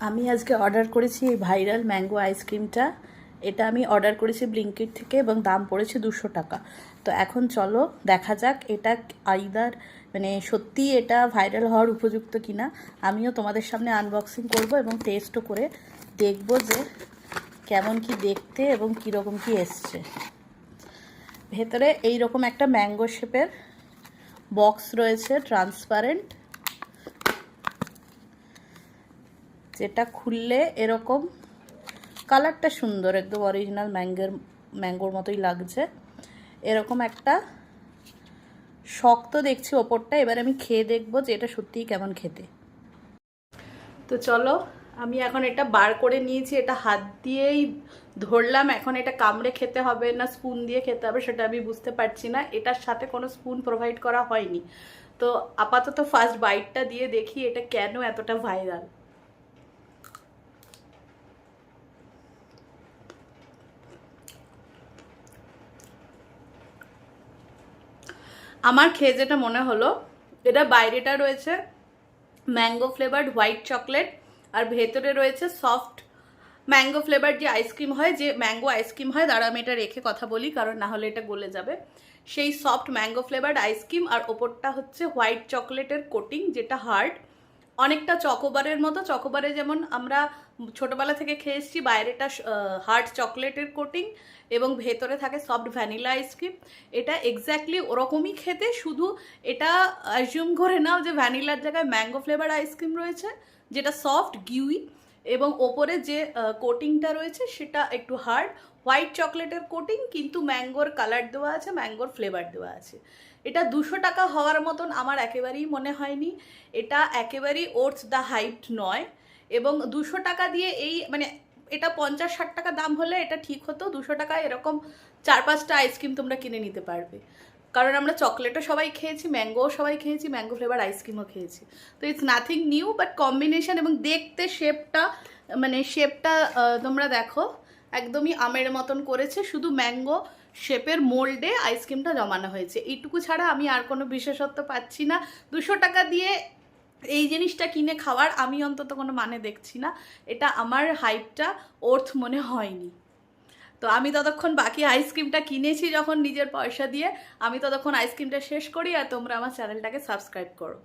আমি আজকে অর্ডার করেছি এই ভাইরাল ম্যাঙ্গো আইসক্রিমটা। এটা আমি অর্ডার করেছি ব্লিঙ্কিট থেকে এবং দাম পড়েছে 200 টাকা। তো এখন চলো দেখা যাক এটা আইদার মানে সত্যি এটা ভাইরাল হওয়ার উপযুক্ত কিনা। আমিও তোমাদের সামনে আনবক্সিং করব এবং টেস্টও করে দেখব যে কেমন কি দেখতে এবং কীরকম কি এসছে। ভেতরে এইরকম একটা ম্যাঙ্গো শেপের বক্স রয়েছে, ট্রান্সপারেন্ট, যেটা খুললে এরকম কালারটা সুন্দর, একদম অরিজিনাল ম্যাঙ্গোর মতোই লাগছে। এরকম একটা শক্ত দেখছি ওপরটা। এবার আমি খেয়ে দেখবো যে এটা সত্যিই কেমন খেতে। তো চলো, আমি এখন এটা বার করে নিয়েছি, এটা হাত দিয়েই ধরলাম। এখন এটা কামড়ে খেতে হবে না স্পুন দিয়ে খেতে হবে সেটা আমি বুঝতে পারছি না। এটার সাথে কোনো স্পুন প্রোভাইড করা হয়নি। তো আপাতত ফার্স্ট বাইটটা দিয়ে দেখি এটা কেন এতটা ভাইরাল। আমার খেয়ে যেটা মনে হলো, এটা বাইরেটা রয়েছে ম্যাঙ্গো ফ্লেভার্ড হোয়াইট চকলেট আর ভেতরে রয়েছে সফট ম্যাঙ্গো ফ্লেভার যে আইসক্রিম হয়, যে ম্যাঙ্গো আইসক্রিম হয়। দাঁড়া আমি এটা রেখে কথা বলি, কারণ না হলে এটা গলে যাবে। সেই সফট ম্যাঙ্গো ফ্লেভার্ড আইসক্রিম আর ওপরটা হচ্ছে হোয়াইট চকলেটের কোটিং, যেটা হার্ড, অনেকটা চকোবারের মতো। চকোবারে যেমন আমরা ছোটোবেলা থেকে খেয়ে এসেছি, বাইরেটা হার্ড চকলেটের কোটিং এবং ভেতরে থাকে সফট ভ্যানিলা আইসক্রিম। এটা এক্স্যাক্টলি ওরকমই খেতে, শুধু এটা অ্যাজিউম করে নাও যে ভ্যানিলার জায়গায় ম্যাঙ্গো ফ্লেভার আইসক্রিম রয়েছে, যেটা সফট গিউই, এবং ওপরে যে কোটিংটা রয়েছে সেটা একটু হার্ড হোয়াইট চকলেটের কোটিং, কিন্তু ম্যাঙ্গোর কালার দেওয়া আছে, ম্যাঙ্গোর ফ্লেভার দেওয়া আছে। এটা 200 টাকা হওয়ার মতন আমার একেবারেই মনে হয়নি। এটা একেবারেই ওটস দ্য হাইপ নয়। এবং 200 টাকা দিয়ে এই মানে এটা 50-60 টাকা দাম হলে এটা ঠিক হতো। 200 টাকায় এরকম 4-5টা আইসক্রিম তোমরা কিনে নিতে পারবে, কারণ আমরা চকলেটও সবাই খেয়েছি, ম্যাঙ্গোও সবাই খেয়েছি, ম্যাঙ্গো ফ্লেভার আইসক্রিমও খেয়েছি। তো it's nothing new, but combination এবং দেখতে শেপটা মানে শেপটা তোমরা দেখো একদমই আমের মতন করেছে, শুধু ম্যাঙ্গো শেপের মোল্ডে আইসক্রিমটা জমানো হয়েছে। এইটুকু ছাড়া আমি আর কোনো বিশেষত্ব পাচ্ছি না। 200 টাকা দিয়ে এই জিনিসটা কিনে খাওয়ার আমি অন্তত কোনো মানে দেখছি না। এটা আমার হাইপটা ওর্থ মনে হয়নি। তো আমি ততক্ষণ বাকি আইসক্রিমটা কিনেছি যখন নিজের পয়সা দিয়ে, আমি ততক্ষণ আইসক্রিমটা শেষ করি আর তোমরা আমার চ্যানেলটাকে সাবস্ক্রাইব করো।